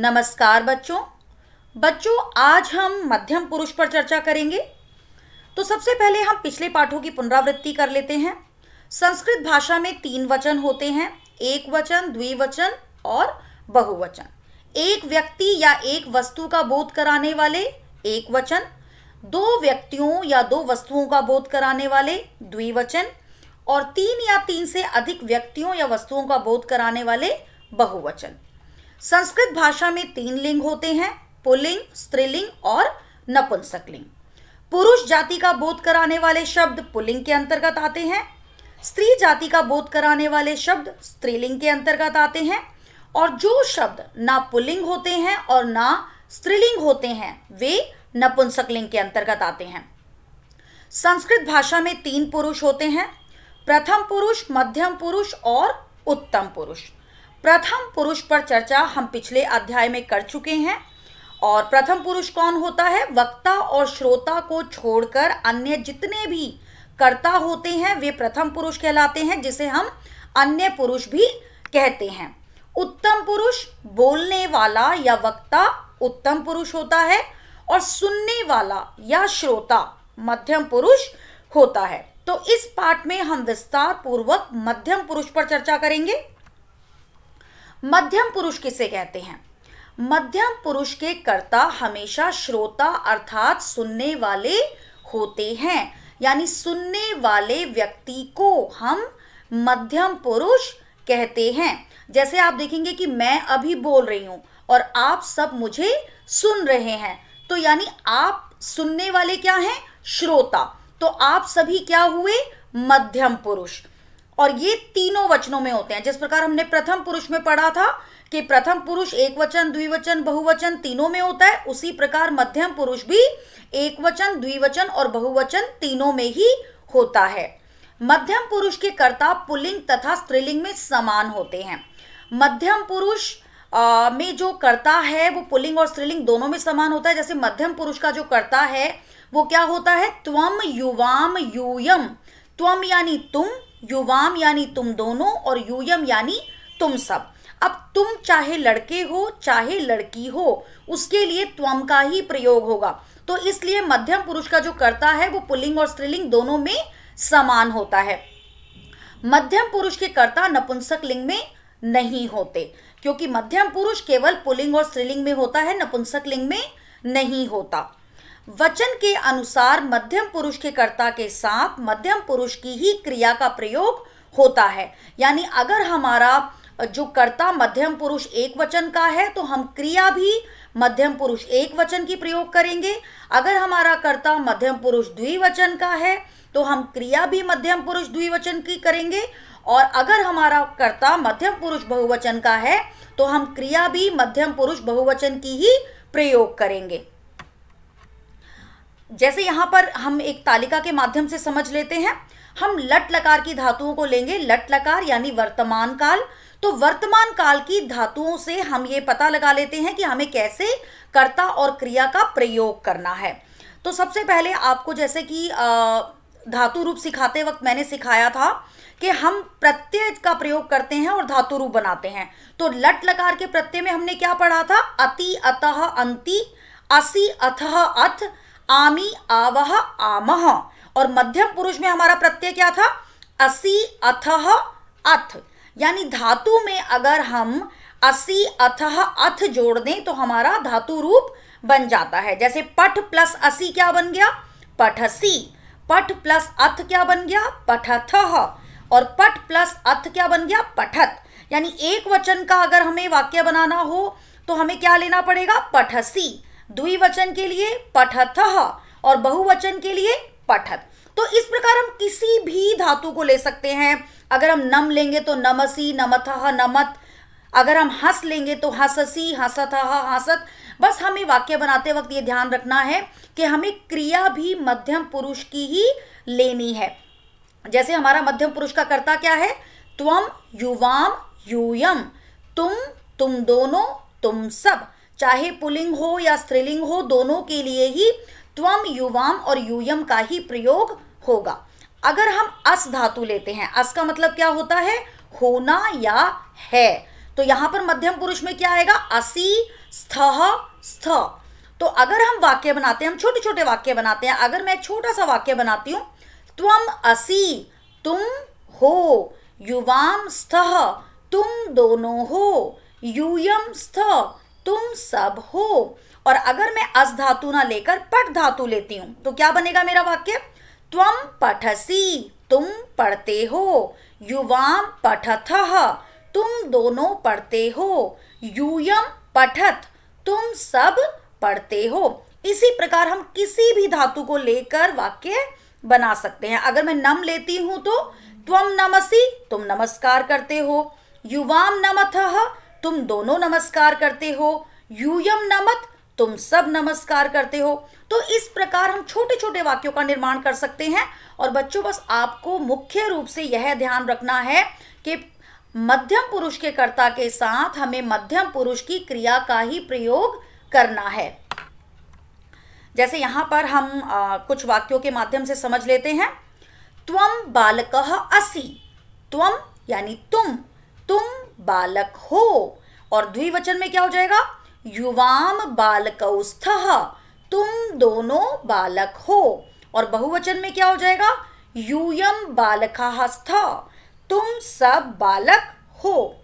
नमस्कार बच्चों आज हम मध्यम पुरुष पर चर्चा करेंगे। तो सबसे पहले हम पिछले पाठों की पुनरावृत्ति कर लेते हैं। संस्कृत भाषा में 3 वचन होते हैं, एक वचन, द्विवचन और बहुवचन। एक व्यक्ति या एक वस्तु का बोध कराने वाले एक वचन, 2 व्यक्तियों या 2 वस्तुओं का बोध कराने वाले द्विवचन और 3 या 3 से अधिक व्यक्तियों या वस्तुओं का बोध कराने वाले बहुवचन। संस्कृत भाषा में 3 लिंग होते हैं, पुल्लिंग, स्त्रीलिंग और नपुंसकलिंग। पुरुष जाति का बोध कराने वाले शब्द पुल्लिंग के अंतर्गत आते हैं, स्त्री जाति का बोध कराने वाले शब्द स्त्रीलिंग के अंतर्गत आते हैं और जो शब्द ना पुल्लिंग होते हैं और ना स्त्रीलिंग होते हैं वे नपुंसकलिंग के अंतर्गत आते हैं। संस्कृत भाषा में 3 पुरुष होते हैं, प्रथम पुरुष, मध्यम पुरुष और उत्तम पुरुष। प्रथम पुरुष पर चर्चा हम पिछले अध्याय में कर चुके हैं और प्रथम पुरुष कौन होता है? वक्ता और श्रोता को छोड़कर अन्य जितने भी कर्ता होते हैं वे प्रथम पुरुष कहलाते हैं, जिसे हम अन्य पुरुष भी कहते हैं। उत्तम पुरुष बोलने वाला या वक्ता उत्तम पुरुष होता है और सुनने वाला या श्रोता मध्यम पुरुष होता है। तो इस पाठ में हम विस्तार पूर्वक मध्यम पुरुष पर चर्चा करेंगे। मध्यम पुरुष किसे कहते हैं? मध्यम पुरुष के कर्ता हमेशा श्रोता अर्थात सुनने वाले होते हैं, यानी सुनने वाले व्यक्ति को हम मध्यम पुरुष कहते हैं। जैसे आप देखेंगे कि मैं अभी बोल रही हूं और आप सब मुझे सुन रहे हैं, तो यानी आप सुनने वाले क्या हैं? श्रोता। तो आप सभी क्या हुए? मध्यम पुरुष। और ये तीनों वचनों में होते हैं। जिस प्रकार हमने प्रथम पुरुष में पढ़ा था कि प्रथम पुरुष एक वचन, द्विवचन, बहुवचन तीनों में होता है, उसी प्रकार मध्यम पुरुष भी एक वचन, द्विवचन और बहुवचन तीनों में ही होता है। मध्यम पुरुष के कर्ता पुल्लिंग तथा स्त्रीलिंग में समान होते हैं। मध्यम पुरुष में जो कर्ता है वो पुल्लिंग और स्त्रीलिंग दोनों में समान होता है। जैसे मध्यम पुरुष का जो कर्ता है वो क्या होता है? त्वम, युवाम, यूयम। त्वम यानी तुम, युवाम यानी तुम दोनों और यूयम यानी तुम सब। अब तुम चाहे लड़के हो चाहे लड़की हो, उसके लिए त्वम का ही प्रयोग होगा। तो इसलिए मध्यम पुरुष का जो कर्ता है वो पुल्लिंग और स्त्रीलिंग दोनों में समान होता है। मध्यम पुरुष के कर्ता नपुंसक लिंग में नहीं होते, क्योंकि मध्यम पुरुष केवल पुल्लिंग और स्त्रीलिंग में होता है, नपुंसक लिंग में नहीं होता। वचन के अनुसार मध्यम पुरुष के कर्ता के साथ मध्यम पुरुष की ही क्रिया का प्रयोग होता है। यानी अगर हमारा जो कर्ता मध्यम पुरुष एक वचन का है तो हम क्रिया भी मध्यम पुरुष एक वचन की प्रयोग करेंगे। अगर हमारा कर्ता मध्यम पुरुष द्विवचन का है तो हम क्रिया भी मध्यम पुरुष द्विवचन की करेंगे और अगर हमारा कर्ता मध्यम पुरुष बहुवचन का है तो हम क्रिया भी मध्यम पुरुष बहुवचन की ही प्रयोग करेंगे। जैसे यहां पर हम एक तालिका के माध्यम से समझ लेते हैं। हम लट लकार की धातुओं को लेंगे। लट लकार यानी वर्तमान काल। तो वर्तमान काल की धातुओं से हम ये पता लगा लेते हैं कि हमें कैसे कर्ता और क्रिया का प्रयोग करना है। तो सबसे पहले आपको जैसे कि धातु रूप सिखाते वक्त मैंने सिखाया था कि हम प्रत्यय का प्रयोग करते हैं और धातु रूप बनाते हैं। तो लट लकार के प्रत्यय में हमने क्या पढ़ा था? अति, अतः, अंति, असि, अथः, अथ, आमी, आवह, आमह। और मध्यम पुरुष में हमारा प्रत्यय क्या था? असि, अथः, अथ। यानी धातु में अगर हम असि, अथः, अथ जोड़ दें तो हमारा धातु रूप बन जाता है। जैसे पठ प्लस असि क्या बन गया? पठसी। पठ प्लस अथ क्या बन गया? पठथः। और पठ प्लस अथ क्या बन गया? पठत। यानी एक वचन का अगर हमें वाक्य बनाना हो तो हमें क्या लेना पड़ेगा? पठसी। द्विवचन के लिए पठथः और बहुवचन के लिए पठत। तो इस प्रकार हम किसी भी धातु को ले सकते हैं। अगर हम नम लेंगे तो नमसी, नमथः, नमत। अगर हम हंस लेंगे तो हंससी, हंसथः, हंसत। बस हमें वाक्य बनाते वक्त ये ध्यान रखना है कि हमें क्रिया भी मध्यम पुरुष की ही लेनी है। जैसे हमारा मध्यम पुरुष का कर्ता क्या है? त्वम, युवाम, यूयम। तुम, तुम दोनों, तुम सब। चाहे पुल्लिंग हो या स्त्रीलिंग हो, दोनों के लिए ही त्वम, युवाम और यूयम का ही प्रयोग होगा। अगर हम अस धातु लेते हैं, अस का मतलब क्या होता है? होना या है। तो यहां पर मध्यम पुरुष में क्या आएगा, असि स्थः स्थ। तो अगर हम वाक्य बनाते हैं, हम छोटे छोटे वाक्य बनाते हैं, अगर मैं एक छोटा सा वाक्य बनाती हूं, त्वम असि तुम हो, युवाम स्थः तुम दोनों हो, यूयम स्थ तुम सब हो। और अगर मैं अस धातु ना लेकर पठ धातु लेती हूं तो क्या बनेगा मेरा वाक्य, त्वम पठसी तुम पढ़ते हो, युवाम पठथः तुम दोनों पढ़ते हो, यूयम पठत तुम सब पढ़ते हो। इसी प्रकार हम किसी भी धातु को लेकर वाक्य बना सकते हैं। अगर मैं नम लेती हूं तो त्वम नमसि तुम नमस्कार करते हो, युवाम नमथः तुम दोनों नमस्कार करते हो, यूयम नमत तुम सब नमस्कार करते हो। तो इस प्रकार हम छोटे छोटे वाक्यों का निर्माण कर सकते हैं। और बच्चों बस आपको मुख्य रूप से यह ध्यान रखना है कि मध्यम पुरुष के कर्ता के साथ हमें मध्यम पुरुष की क्रिया का ही प्रयोग करना है। जैसे यहां पर हम कुछ वाक्यों के माध्यम से समझ लेते हैं। त्वम बालकः असि, त्वम यानी तुम बालक हो। और द्विवचन में क्या हो जाएगा, युवाम बालकौ स्थः तुम दोनों बालक हो। और बहुवचन में क्या हो जाएगा, यूयम बालकाः स्तः तुम सब बालक हो।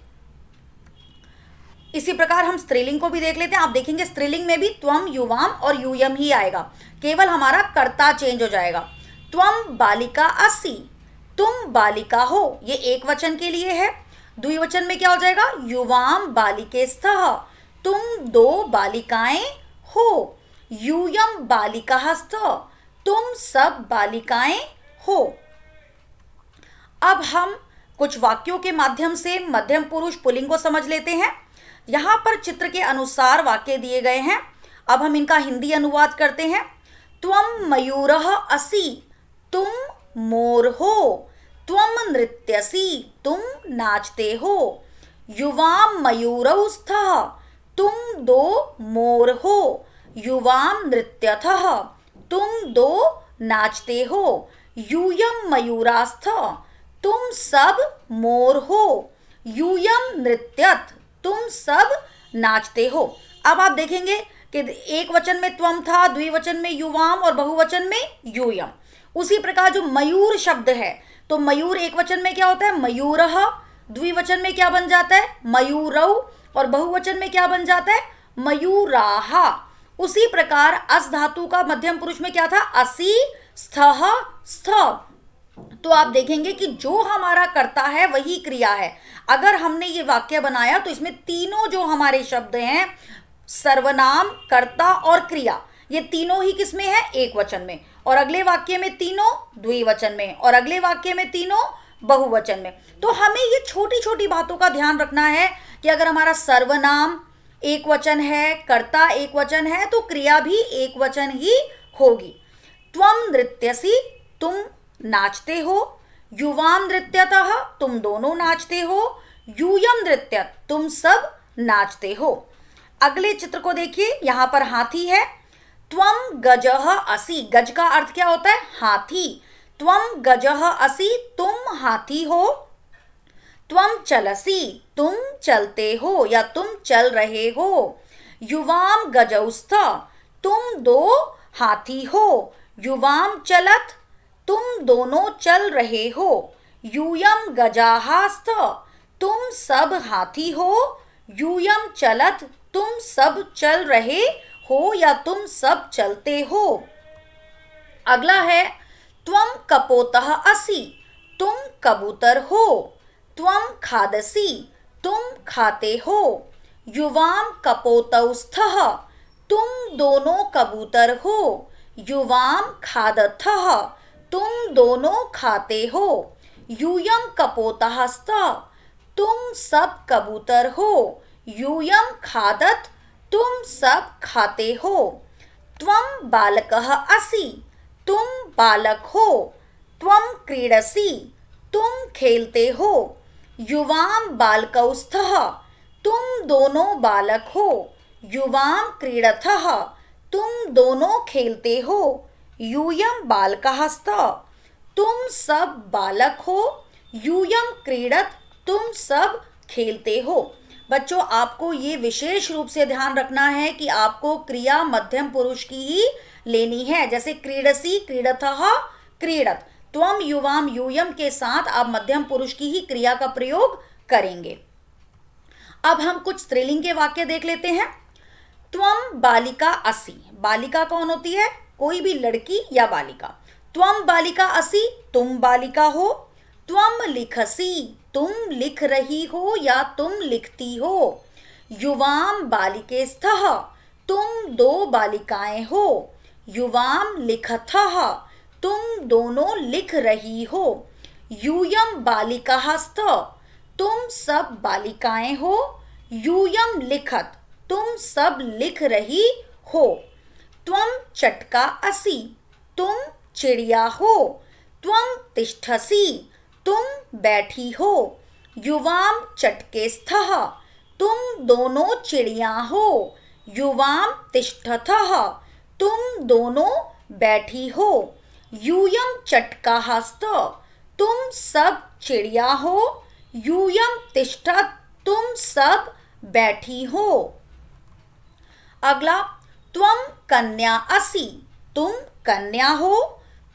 इसी प्रकार हम स्त्रीलिंग को भी देख लेते हैं। आप देखेंगे स्त्रीलिंग में भी त्वम युवाम और यूयम ही आएगा, केवल हमारा कर्ता चेंज हो जाएगा। त्वम बालिका असि तुम बालिका हो, ये एक वचन के लिए है। द्विवचन में क्या हो जाएगा, युवाम बालिके स्तः तुम दो बालिकाएं हो, यूयम बालिकाः स्तः तुम सब बालिकाएं हो। अब हम कुछ वाक्यों के माध्यम से मध्यम पुरुष पुल्लिंग को समझ लेते हैं। यहां पर चित्र के अनुसार वाक्य दिए गए हैं। अब हम इनका हिंदी अनुवाद करते हैं। त्वम मयूरः असि तुम मोर हो, त्वम नृत्यसि तुम नाचते हो, युवाम मयूरौ स्तः तुम दो मोर हो, युवाम नृत्यथः तुम दो नाचते हो, यूयम मयूरास्थ तुम सब मोर हो, यूयम नृत्यत तुम सब नाचते हो। अब आप देखेंगे कि एक वचन में त्वम था, द्विवचन में युवाम और बहुवचन में यूयम। उसी प्रकार जो मयूर शब्द है, तो मयूर एक वचन में क्या होता है, मयूरः, द्विवचन में क्या बन जाता है, मयूरौ, और बहुवचन में क्या बन जाता है, मयूराः। उसी प्रकार अस धातु का मध्यम पुरुष में क्या था, असि स्थः स्थ। तो आप देखेंगे कि जो हमारा कर्ता है वही क्रिया है। अगर हमने ये वाक्य बनाया तो इसमें तीनों जो हमारे शब्द हैं, सर्वनाम, कर्ता और क्रिया, ये तीनों ही किसमें है, एक वचन में। और अगले वाक्य में तीनों द्विवचन में, और अगले वाक्य में तीनों बहुवचन में। तो हमें ये छोटी छोटी बातों का ध्यान रखना है कि अगर हमारा सर्वनाम एक वचन है, कर्ता एक वचन है, तो क्रिया भी एक वचन ही होगी। त्वम नृत्यसि तुम नाचते हो, युवाम नृत्यतः तुम दोनों नाचते हो, यूयम नृत्यत तुम सब नाचते हो। अगले चित्र को देखिए, यहां पर हाथी है। त्वम गजः असि, गज का अर्थ क्या होता है, हाथी। त्वम गजः असि तुम हाथी हो, त्वम चलसि तुम चलते हो या तुम चल रहे हो, युवाम गजौस्थ तुम दो हाथी हो, युवाम चलत तुम दोनों चल रहे हो, यूयम गजाहास्थ तुम सब हाथी हो, यूयम चलत तुम सब चल रहे हो या तुम सब चलते हो। अगला है त्वम कपोतः असि तुम कबूतर हो, त्वम खादसि तुम खाते हो, युवाम कपोतौ स्थः तुम दोनों कबूतर हो, युवाम खादथः तुम दोनों खाते हो, यूयम कपोतः स्तः तुम सब कबूतर हो, यूयम खादत तुम सब खाते हो। त्वम बालकः असि तुम बालक हो, त्वम क्रीडसि तुम खेलते हो, युवाम बालकौ स्तः तुम दोनों बालक हो, युवाम क्रीडथः तुम दोनों खेलते हो, यूयम बालकः स्तः तुम सब बालक हो, यूयम क्रीडत तुम सब खेलते हो। बच्चों आपको ये विशेष रूप से ध्यान रखना है कि आपको क्रिया मध्यम पुरुष की ही लेनी है। जैसे क्रीडसी, क्रीडतः, क्रीडत, त्वम, युवाम, यूयम के साथ आप मध्यम पुरुष की ही क्रिया का प्रयोग करेंगे। अब हम कुछ स्त्रीलिंग के वाक्य देख लेते हैं। त्वम बालिका असि, बालिका कौन होती है? कोई भी लड़की या बालिका। त्वम बालिका असि, तुम बालिका हो। त्वम लिखसी, तुम लिख रही हो या तुम लिखती हो। युवाम बालिकेस्थः, तुम दो बालिकाएं हो। युवाम लिखतः, तुम दोनों लिख रही हो। यूयम बालिकास्त, तुम सब बालिकाएं हो। यूयम लिखत, तुम सब लिख रही हो। त्वम चटका असि, तुम चिड़िया हो। त्वम तिष्ठसि, तुम बैठी हो। युवाम चटकेस्थः, तुम दोनों चिड़िया हो। युवाम तिष्ठतः, तुम दोनों बैठी हो। यूयम चटकाहस्त, तुम सब चिड़िया हो। यूयम तिष्ठत, तुम सब बैठी हो। अगला, त्वम कन्या असि, तुम कन्या हो।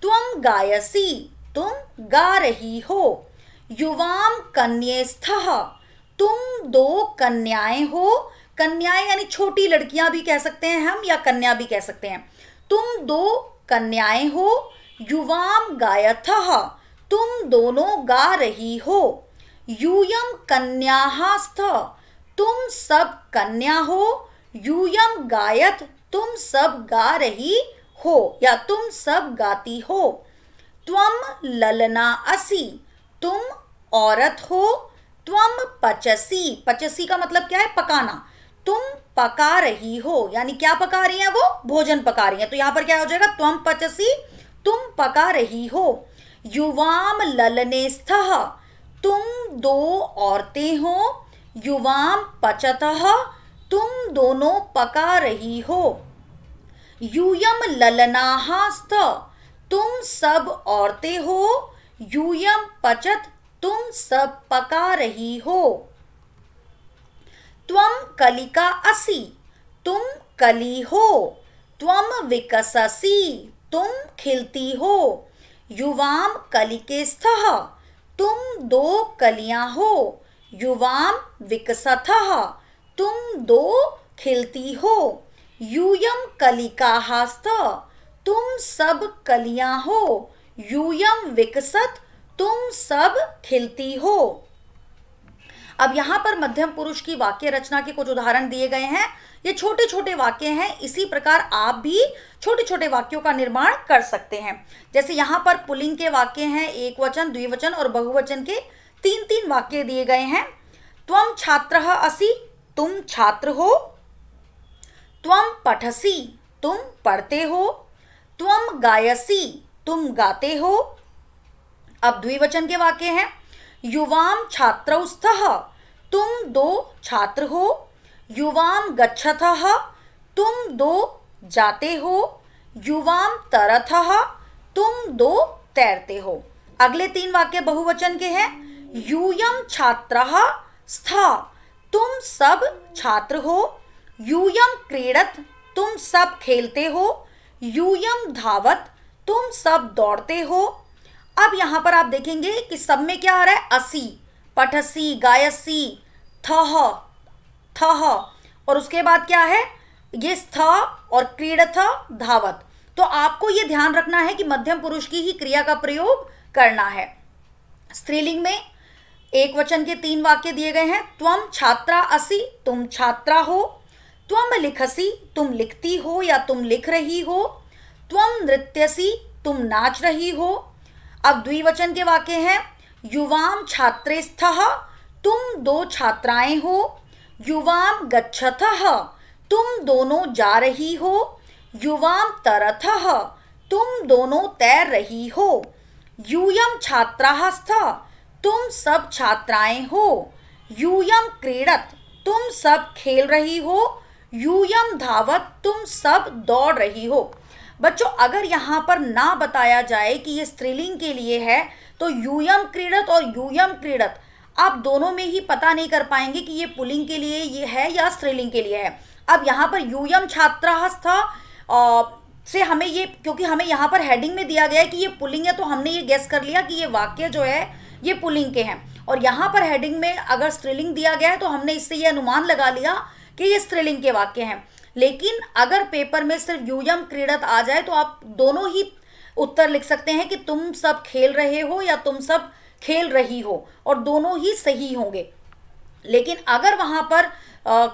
त्वम गायसी, तुम गा रही हो। युवाम कन्येस्थः, तुम दो कन्याएं हो। कन्याएं यानी छोटी लड़कियां भी कह सकते हैं हम, या कन्या भी कह सकते हैं। तुम दो कन्याएं हो। युवाम गायथः, तुम दोनों गा रही हो। यूयम कन्याहास्थ, तुम सब कन्या हो। यूयम गायत, तुम सब गा रही हो या तुम सब गाती हो। त्वम ललना असि, तुम औरत हो। त्वम पचसी, पचसी का मतलब क्या है? पकाना। तुम पका रही हो, यानी क्या पका रही हैं वो? भोजन पका रही हैं। तो यहां पर क्या हो जाएगा? त्वम पचसी, तुम पका रही हो। युवाम ललनेस्थः, तुम दो औरतें हो। युवाम पचतः, तुम दोनों पका रही हो। यूयम ललनाहास्त, तुम सब औरतें हो। यूयम पचत, तुम सब पका रही हो। त्वम कलिका असि, तुम कली हो। त्वम विकससि, तुम खिलती हो। युवाम कलिकेस्थः, तुम दो कलियां हो। युवाम विकसतः, तुम दो खिलती हो। यूयम कलिकाहास्त, तुम सब कलियां हो। यूयम विकसत, तुम सब खिलती हो। अब यहाँ पर मध्यम पुरुष की वाक्य रचना के कुछ उदाहरण दिए गए हैं। ये छोटे छोटे वाक्य हैं। इसी प्रकार आप भी छोटे छोटे वाक्यों का निर्माण कर सकते हैं। जैसे यहाँ पर पुल्लिंग के वाक्य हैं, एक वचन, द्विवचन और बहुवचन के 3-3 वाक्य दिए गए हैं। त्वम छात्रः असि, तुम छात्र हो। त्वम पठसि, तुम पढ़ते हो। त्वम गायसी, तुम गाते हो। अब द्विवचन के वाक्य हैं। युवाम छात्रौस्थः, तुम दो छात्र हो। युवाम गच्छतः, तुम दो जाते हो। युवाम तरथः, तुम दो तैरते हो। अगले 3 वाक्य बहुवचन के हैं। यूयम छात्रः स्था, तुम सब छात्र हो। यूयम क्रीडत, तुम सब खेलते हो। यूयम धावत, तुम सब दौड़ते हो। अब यहां पर आप देखेंगे कि सब में क्या आ रहा है? असि, पठसी, गायसी, थह, थह, और उसके बाद क्या है? ये स्थ और क्रीडथ, धावत। तो आपको ये ध्यान रखना है कि मध्यम पुरुष की ही क्रिया का प्रयोग करना है। स्त्रीलिंग में एक वचन के 3 वाक्य दिए गए हैं। त्वम छात्रा असि, तुम छात्रा हो। त्वम लिखसी, तुम लिखती हो या तुम लिख रही हो। त्वम नृत्यसी, तुम नाच रही हो। अब द्विवचन के वाक्य हैं। युवाम छात्रेस्थः, तुम दो छात्राएं हो। युवाम गच्छतः, तुम दोनों जा रही हो। युवाम तरथः, तुम दोनों तैर रही हो। यूयम छात्राः स्तः, तुम सब छात्राएं हो। यूयम क्रीडत, तुम सब खेल रही हो। यूयम धावत, तुम सब दौड़ रही हो। बच्चों अगर यहाँ पर ना बताया जाए कि ये स्त्रीलिंग के लिए है तो यूयम क्रीडत और यूयम क्रीडत आप दोनों में ही पता नहीं कर पाएंगे कि ये पुल्लिंग के लिए ये है या स्त्रीलिंग के लिए है। अब यहाँ पर यूयम छात्राः था से हमें ये, क्योंकि हमें यहाँ पर हेडिंग में दिया गया है कि ये पुल्लिंग है, तो हमने ये गेस कर लिया कि ये वाक्य जो है ये पुल्लिंग के हैं। और यहाँ पर हेडिंग में अगर स्त्रीलिंग दिया गया है तो हमने इससे ये अनुमान लगा लिया कि ये स्त्रीलिंग के वाक्य हैं। लेकिन अगर पेपर में सिर्फ यूयम क्रीडत आ जाए तो आप दोनों ही उत्तर लिख सकते हैं कि तुम सब खेल रहे हो या तुम सब खेल रही हो, और दोनों ही सही होंगे। लेकिन अगर वहाँ पर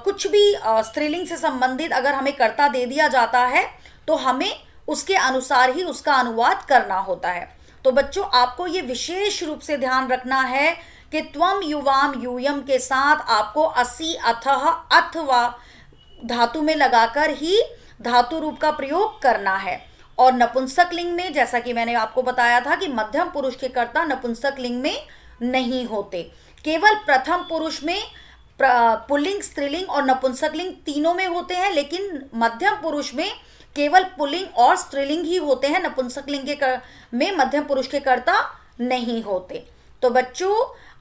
कुछ भी स्त्रीलिंग से संबंधित अगर हमें कर्ता दे दिया जाता है तो हमें उसके अनुसार ही उसका अनुवाद करना होता है। तो बच्चों, आपको ये विशेष रूप से ध्यान रखना है कि त्वम युवाम यूयम के साथ आपको असि अथः अथवा धातु में लगाकर ही धातु रूप का प्रयोग करना है। और नपुंसक लिंग में, जैसा कि मैंने आपको बताया था कि मध्यम पुरुष के कर्ता नपुंसक लिंग में नहीं होते, केवल प्रथम पुरुष में पुल्लिंग, स्त्रीलिंग और नपुंसक लिंग तीनों में होते हैं। लेकिन मध्यम पुरुष में केवल पुल्लिंग और स्त्रीलिंग ही होते हैं, नपुंसक लिंग के में मध्यम पुरुष के कर्ता नहीं होते। तो बच्चों,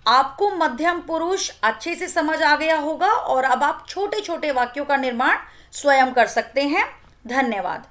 आपको मध्यम पुरुष अच्छे से समझ आ गया होगा और अब आप छोटे छोटे वाक्यों का निर्माण स्वयं कर सकते हैं। धन्यवाद।